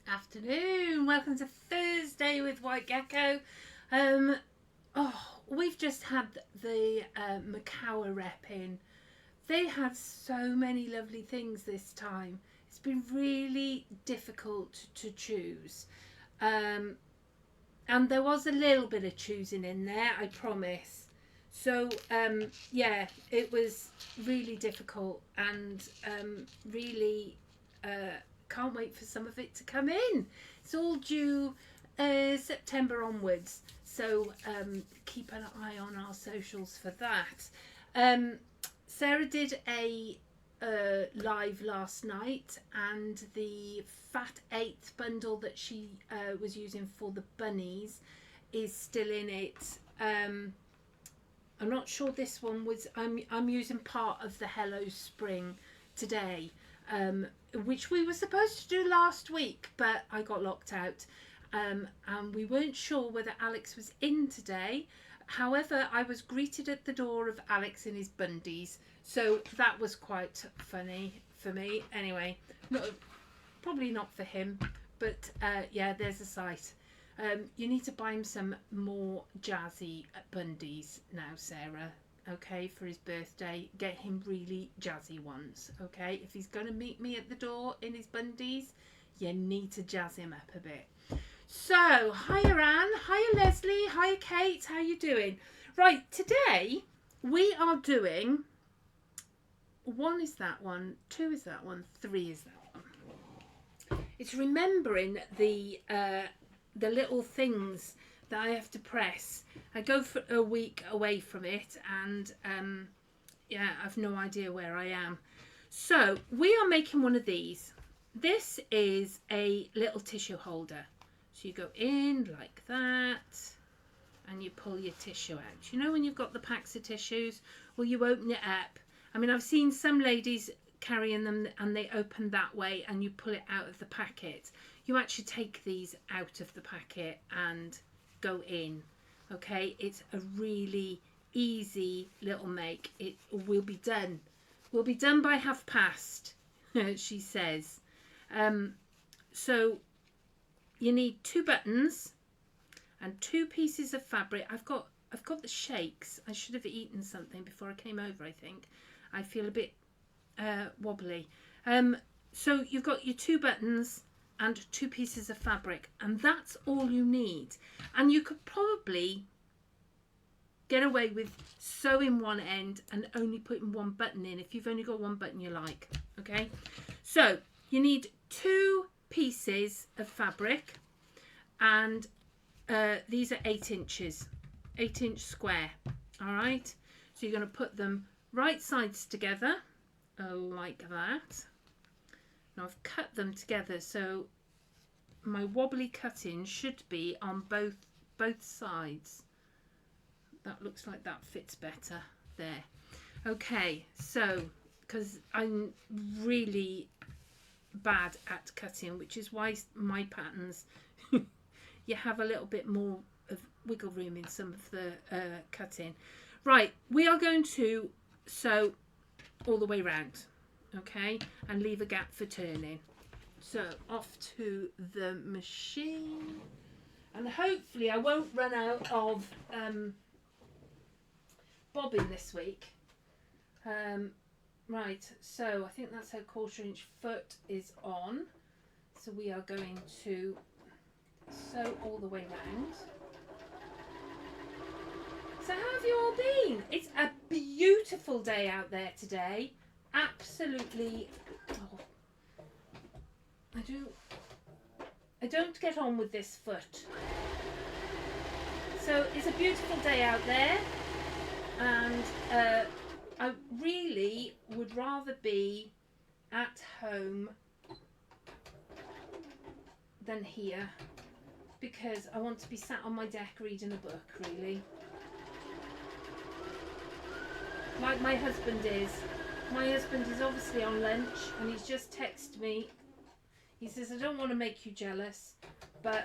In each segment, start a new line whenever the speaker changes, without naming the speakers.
Afternoon. Welcome to Thursday with White Gecko. We've just had the Macawa rep in. They had so many lovely things this time. It's been really difficult to choose. And there was a little bit of choosing in there, I promise. So, it was really difficult and really can't wait for some of it to come in. It's all due September onwards, so keep an eye on our socials for that. Sarah did a live last night, and the Fat 8th bundle that she was using for the bunnies is still in it. I'm not sure this one was. I'm using part of the Hello Spring today, which we were supposed to do last week, but I got locked out, and we weren't sure whether Alex was in today. However, I was greeted at the door of Alex in his bundies, so that was quite funny for me. Anyway, probably not for him, but there's a sight. You need to buy him some more jazzy bundies now, Sarah. Okay, for his birthday, get him really jazzy ones. Okay, if he's going to meet me at the door in his bundies, you need to jazz him up a bit. So, hiya Anne, hiya Leslie, hiya Kate, how you doing? Right, today we are doing 1 is that one, 2 is that one, 3 is that one. It's remembering the little things that I have to press. I go for a week away from it, and I've no idea where I am. So we are making one of these. This is a little tissue holder. So you go in like that, and you pull your tissue out. You know when you've got the packs of tissues? Well, you open it up. I mean, I've seen some ladies carrying them, and they open that way, and you pull it out of the packet. You actually take these out of the packet and go in. Okay, it's a really easy little make. It will be done. We'll be done by past, she says. So you need 2 buttons and 2 pieces of fabric. I've got the shakes. I should have eaten something before I came over, I think. I feel a bit wobbly. So you've got your 2 buttons and 2 pieces of fabric, and that's all you need. And you could probably get away with sewing one end and only putting 1 button in if you've only got 1 button you like. Okay, so you need 2 pieces of fabric, and these are 8 inches, 8-inch square. All right, so you're going to put them right sides together like that. Now I've cut them together, so my wobbly cutting should be on both sides. That looks like that fits better there. Okay, so because I'm really bad at cutting, which is why my patterns you have a little bit more of wiggle room in some of the cutting. Right, we are going to sew all the way round. Okay, and leave a gap for turning. So off to the machine, and hopefully I won't run out of bobbin this week. Right, so I think that's how 1/4-inch foot is on. So we are going to sew all the way round. So how have you all been? It's a beautiful day out there today. Absolutely. I don't get on with this foot. So it's a beautiful day out there, and I really would rather be at home than here, because I want to be sat on my deck reading a book, really, like my husband is. My husband is obviously on lunch, and he's just texted me. He says, I don't want to make you jealous, but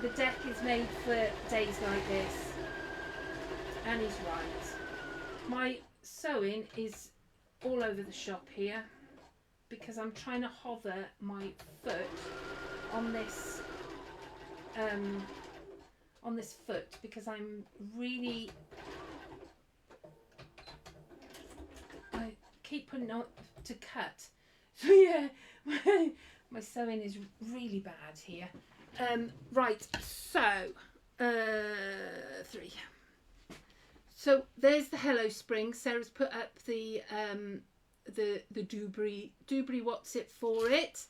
the deck is made for days like this. And he's right. My sewing is all over the shop here, because I'm trying to hover my foot on this foot because I'm really, I keep putting on to cut. So yeah, my sewing is really bad here. Right, so 3. So there's the Hello Spring. Sarah's put up the Dewberry what's it for it.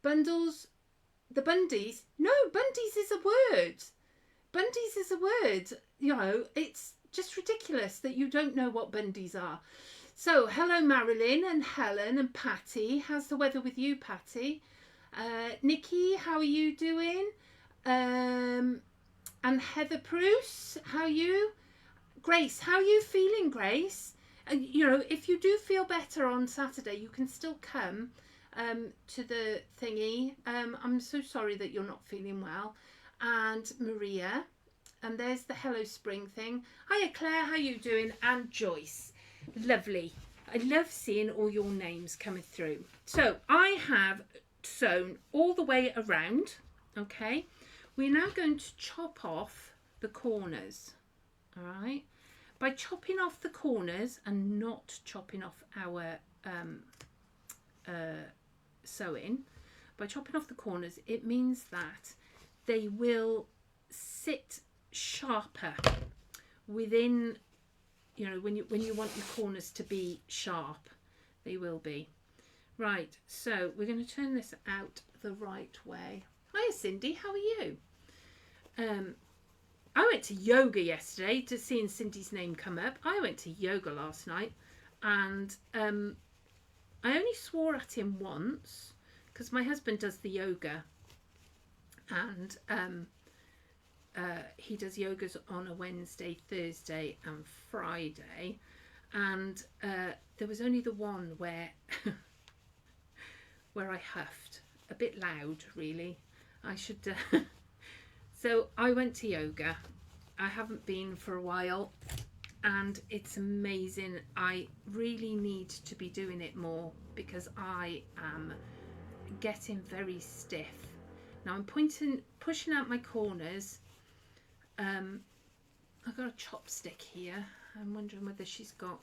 Bundles, the Bundies. No, Bundies is a word. Bundies is a word. You know, it's just ridiculous that you don't know what Bundies are. So hello Marilyn and Helen and Patty. How's the weather with you, Patty? Nikki, how are you doing? And Heather Bruce, how are you? Grace, how are you feeling, Grace? And you know, if you do feel better on Saturday, you can still come to the thingy. I'm so sorry that you're not feeling well. And Maria, and there's the Hello Spring thing. Hiya Claire, how you doing? And Joyce, lovely. I love seeing all your names coming through. So I have sewn all the way around. Okay, we're now going to chop off the corners. All right, by chopping off the corners and not chopping off our sewing, by chopping off the corners, it means that they will sit sharper within, you know, when you want your corners to be sharp, they will be. Right, so we're going to turn this out the right way. Hiya Cindy, how are you? I went to yoga yesterday, to seeing Cindy's name come up. I went to yoga last night, and I only swore at him once because my husband does the yoga, and he does yogas on a Wednesday, Thursday and Friday, and there was only the one where where I huffed a bit loud, really. I should so I went to yoga. I haven't been for a while and it's amazing. I really need to be doing it more because I am getting very stiff. Now I'm pushing out my corners. I've got a chopstick here. I'm wondering whether she's got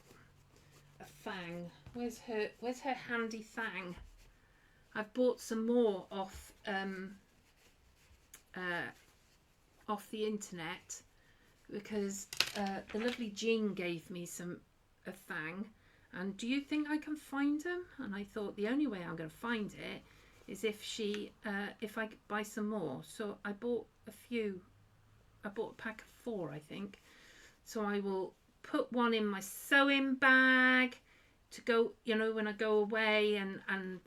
a fang. Where's her handy fang? I've bought some more off the internet because the lovely Jean gave me a fang, and do you think I can find them? And I thought the only way I'm going to find it is if I buy some more. So I bought a few. I bought a pack of 4, I think. So I will put one in my sewing bag to go, you know, when I go away and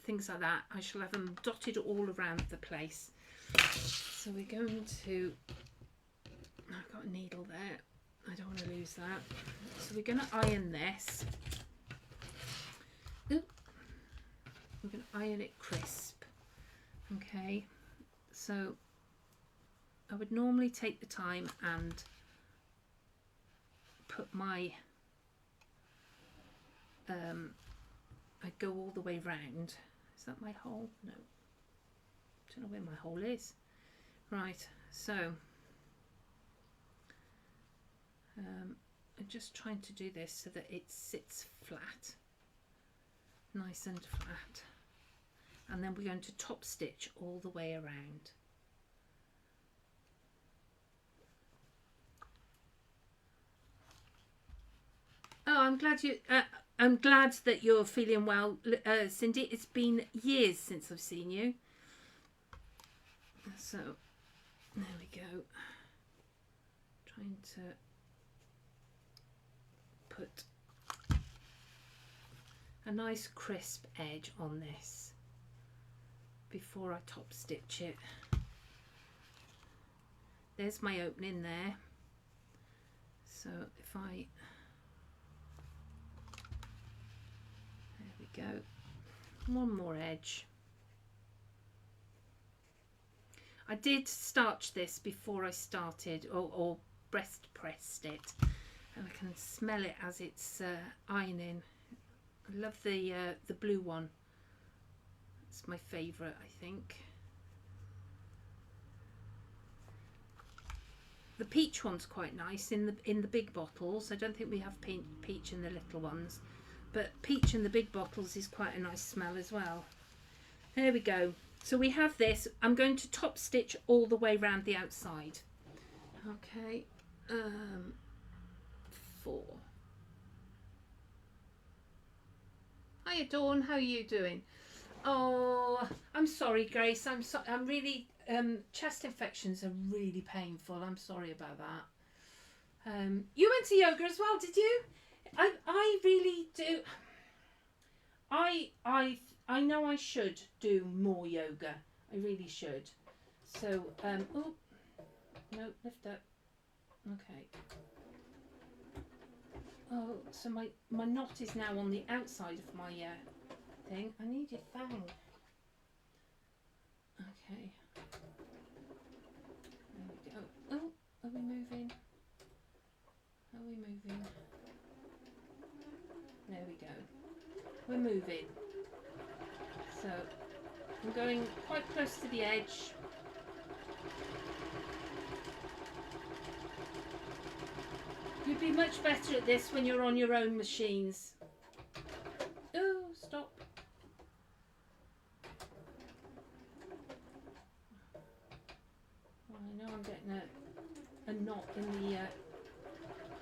things like that. I shall have them dotted all around the place. So we're going to, I've got a needle there. I don't want to lose that. So we're going to iron this. Ooh. We're going to iron it crisp. Okay. So I would normally take the time and put my I go all the way round. Is that my hole? No. Don't know where my hole is. Right, so I'm just trying to do this so that it sits flat, nice and flat, and then we're going to top stitch all the way around. Oh, I'm glad that you're feeling well, Cindy. It's been years since I've seen you. So there we go. Trying to put a nice crisp edge on this before I top stitch it. There's my opening there. So if I, there we go, one more edge. I did starch this before I started, or breast pressed it, and I can smell it as it's ironing. I love the blue one. It's my favourite, I think. The peach one's quite nice in the big bottles. I don't think we have peach in the little ones, but peach in the big bottles is quite a nice smell as well. There we go. So we have this. I'm going to top stitch all the way around the outside. Okay. 4. Hiya Dawn, how are you doing? Oh, I'm sorry, Grace. I'm really chest infections are really painful. I'm sorry about that. You went to yoga as well, did you? I really do. I know I should do more yoga. I really should. So oh no, lift up. Okay. Oh, so my knot is now on the outside of my thing. I need your thang. Okay. There we go. Oh, are we moving? Are we moving? There we go. We're moving. So I'm going quite close to the edge. You'd be much better at this when you're on your own machines. Oh, stop. Well, I know I'm getting a knot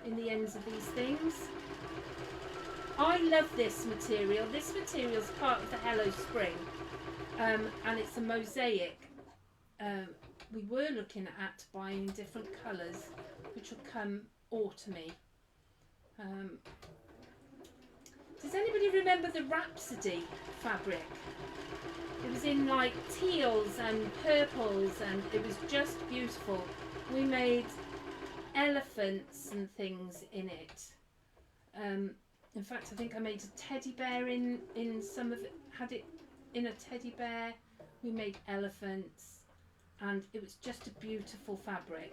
in the ends of these things. I love this material. This material is part of the Hello Spring, and it's a mosaic. We were looking at buying different colours, which will come autumny. Does anybody remember the Rhapsody fabric? It was in like teals and purples, and it was just beautiful. We made elephants and things in it. In fact, I think I made a teddy bear in some of it. Had it in a teddy bear. We made elephants, and it was just a beautiful fabric.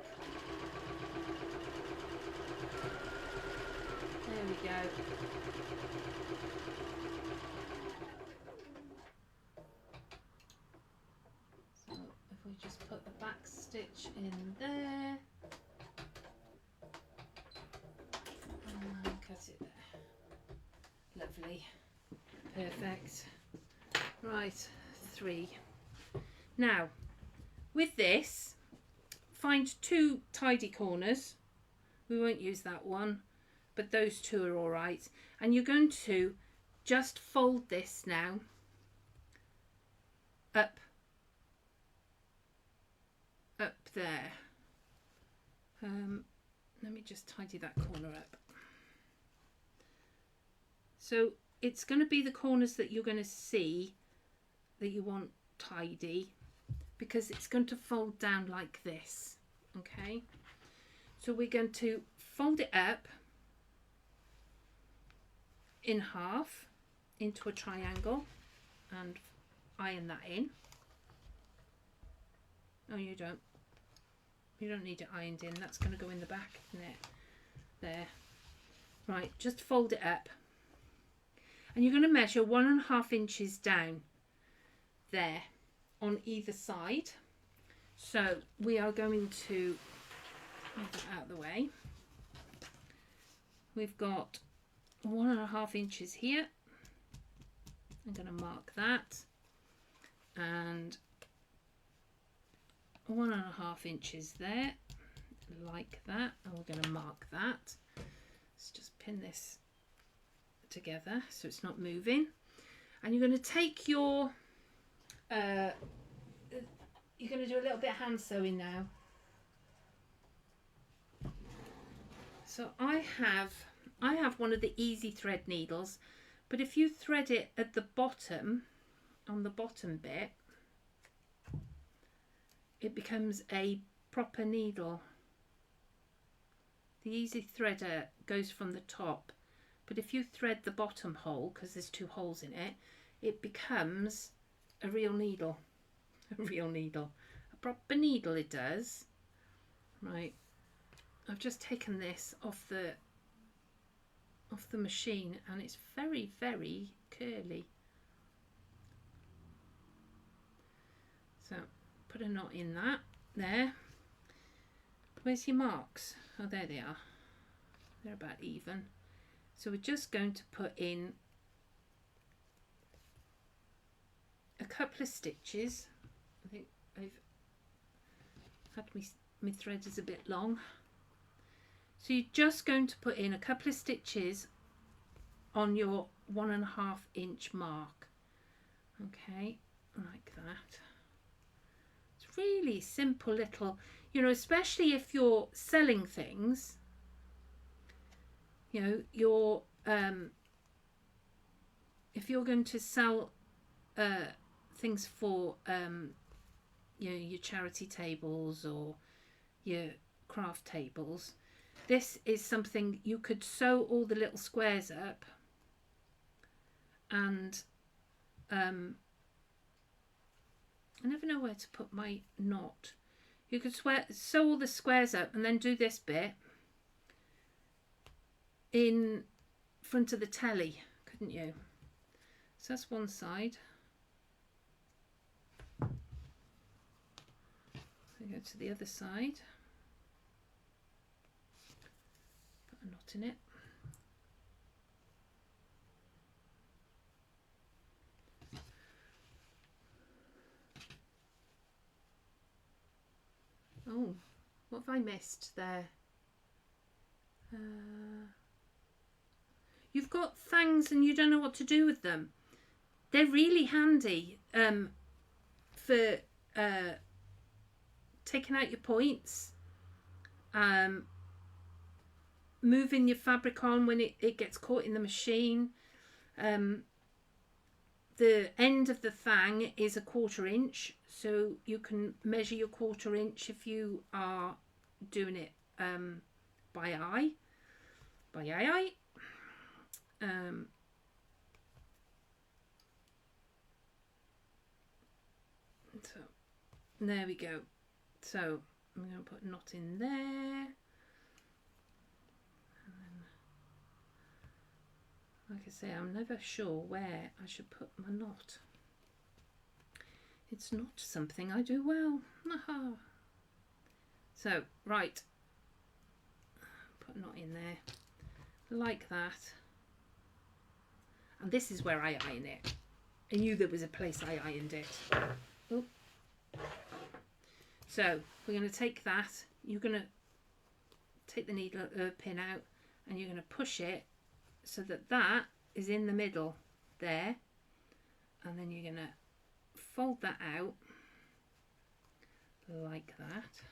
There we go. So if we just put the back stitch in there and cut it there. Lovely. Perfect. Right, 3. Now, with this, find 2 tidy corners. We won't use that one, but those 2 are all right. And you're going to just fold this now up there. Let me just tidy that corner up. So it's going to be the corners that you're going to see that you want tidy, because it's going to fold down like this. Okay, so we're going to fold it up in half into a triangle and iron that in. No, you don't need it ironed in. That's going to go in the back, isn't it? There. Right, just fold it up, and you're going to measure 1.5 inches down there on either side. So we are going to move that out of the way. We've got 1.5 inches here. I'm going to mark that, and 1.5 inches there, like that, and we're going to mark that. Let's just pin this together so it's not moving. And you're going to take your you're going to do a little bit of hand sewing now. So I have one of the easy thread needles, but if you thread it at the bottom, on the bottom bit, it becomes a proper needle. The easy threader goes from the top, but if you thread the bottom hole, because there's 2 holes in it, it becomes a real needle. A real needle. A proper needle it does. Right. I've just taken this off the machine, and it's very, very curly. So put a knot in that there. Where's your marks? Oh, there they are. They're about even. So we're just going to put in a couple of stitches. I think I've had my thread is a bit long. So you're just going to put in a couple of stitches on your 1.5 inch mark. Okay, like that. It's really simple little, you know, especially if you're selling things, you know, you're if you're going to sell things for you know, your charity tables or your craft tables, this is something you could sew all the little squares up, and I never know where to put my knot. You could sew all the squares up and then do this bit in front of the telly, couldn't you? So that's one side. So go to the other side. Put a knot in it. Oh, what have I missed there? You've got fangs and you don't know what to do with them. They're really handy for taking out your points, moving your fabric on when it gets caught in the machine. The end of the fang is 1/4 inch, so you can measure your 1/4 inch if you are doing it by eye. So there we go. So I'm going to put a knot in there. And then, like I say, I'm never sure where I should put my knot. It's not something I do well. Aha. So, right. Put a knot in there. Like that. And this is where I iron it. I knew there was a place I ironed it. Oh. So we're going to take that. You're going to take the needle pin out, and you're going to push it so that that is in the middle there, and then you're going to fold that out like that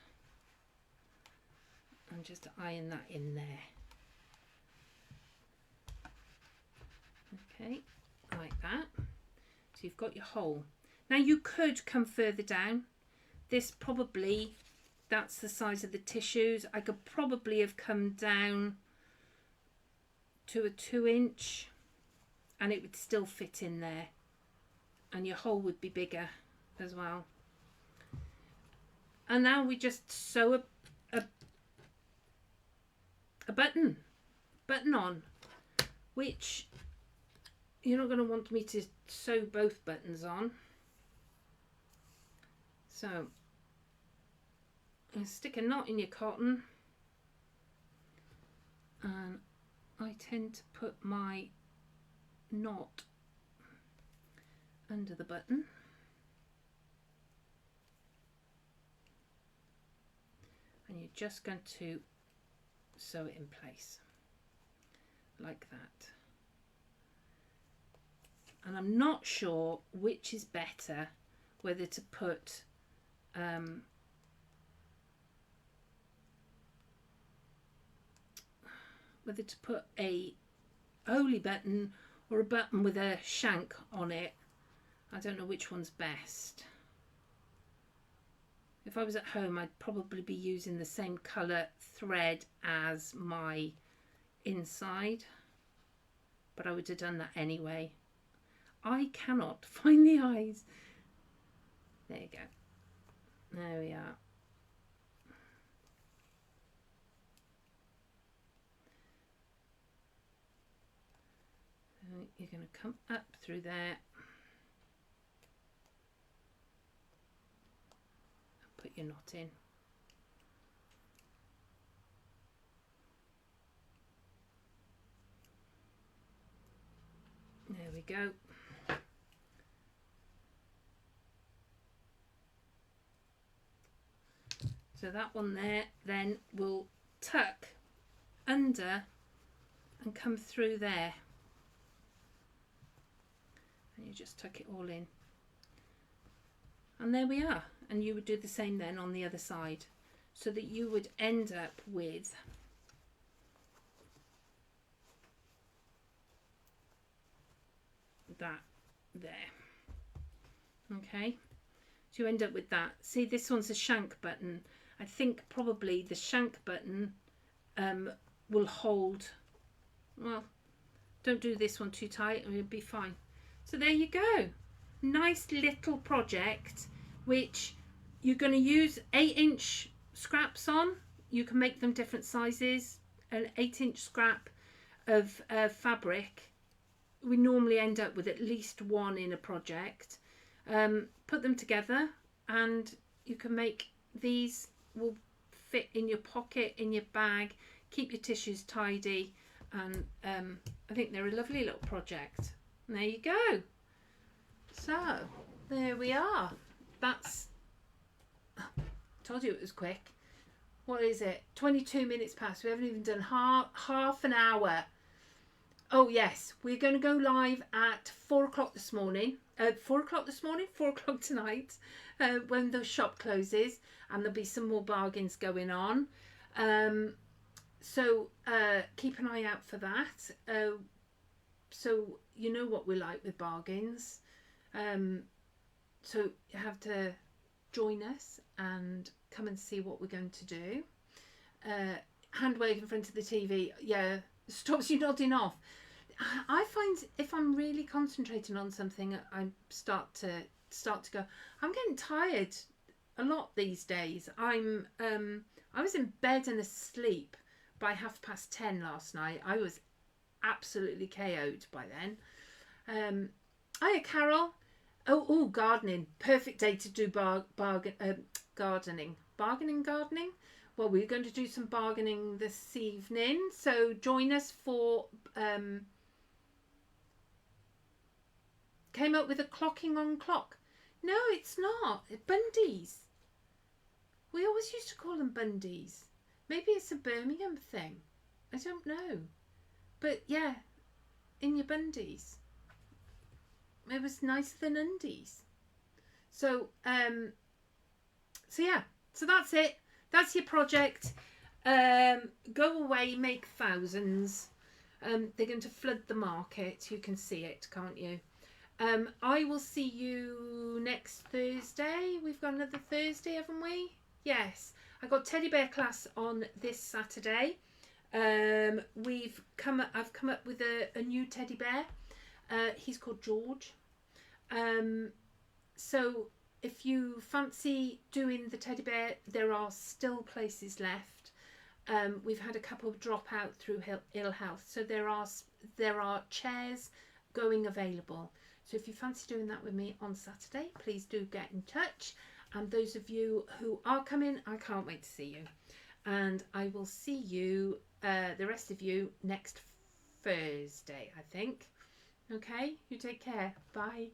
and just iron that in there. Okay, like that. So you've got your hole. Now you could come further down. This probably, that's the size of the tissues. I could probably have come down to a 2 inch and it would still fit in there, and your hole would be bigger as well. And now we just sew a button on, which you're not going to want me to sew both buttons on. So you stick a knot in your cotton, and I tend to put my knot under the button, and you're just going to sew it in place like that. And I'm not sure which is better, whether to put a holy button or a button with a shank on it. I don't know which one's best. If I was at home, I'd probably be using the same colour thread as my inside, but I would have done that anyway. I cannot find the eyes. There you go. There we are. So you're going to come up through there. your knot in. There we go. So that one there then will tuck under and come through there. And you just tuck it all in. And there we are. And you would do the same then on the other side, so that you would end up with that there. Okay, so you end up with that. See, this one's a shank button. I think probably the shank button will hold. Well, don't do this one too tight and it'll be fine. So there you go. Nice little project, which you're going to use 8-inch scraps on. You can make them different sizes. An 8-inch scrap of fabric, we normally end up with at least one in a project. Put them together and you can make these, will fit in your pocket, in your bag, keep your tissues tidy, and I think they're a lovely little project. And there you go. So there we are. That's, told you it was quick. What is it? 22 minutes past. We haven't even done half an hour. Oh yes, we're going to go live at 4 o'clock this morning. 4 o'clock this morning, 4 o'clock tonight, when the shop closes, and there'll be some more bargains going on. So keep an eye out for that. So you know what we're like with bargains. So you have to join us and come and see what we're going to do. Hand wave in front of the TV, yeah, stops you nodding off. I find if I'm really concentrating on something, I start to go. I'm getting tired a lot these days. I was in bed and asleep by 10:30 last night. I was absolutely KO'd by then. Hiya, Carol. Oh, gardening. Perfect day to do gardening. Gardening? Well, we're going to do some bargaining this evening. So join us for... came up with a clocking on clock. No, it's not. Bundies. We always used to call them bundies. Maybe it's a Birmingham thing. I don't know. But yeah, in your bundies. It was nicer than undies. So yeah, so that's it. That's your project. Go away, make thousands. They're going to flood the market. You can see it, can't you? I will see you next Thursday. We've got another Thursday, haven't we? Yes. I got teddy bear class on this Saturday. I've come up with a new teddy bear. He's called George. So if you fancy doing the teddy bear, there are still places left. We've had a couple drop out through ill health, so there are chairs going available. So if you fancy doing that with me on Saturday, please do get in touch. And those of you who are coming, I can't wait to see you. And I will see you, the rest of you, next Thursday, I think. Okay, you take care. Bye.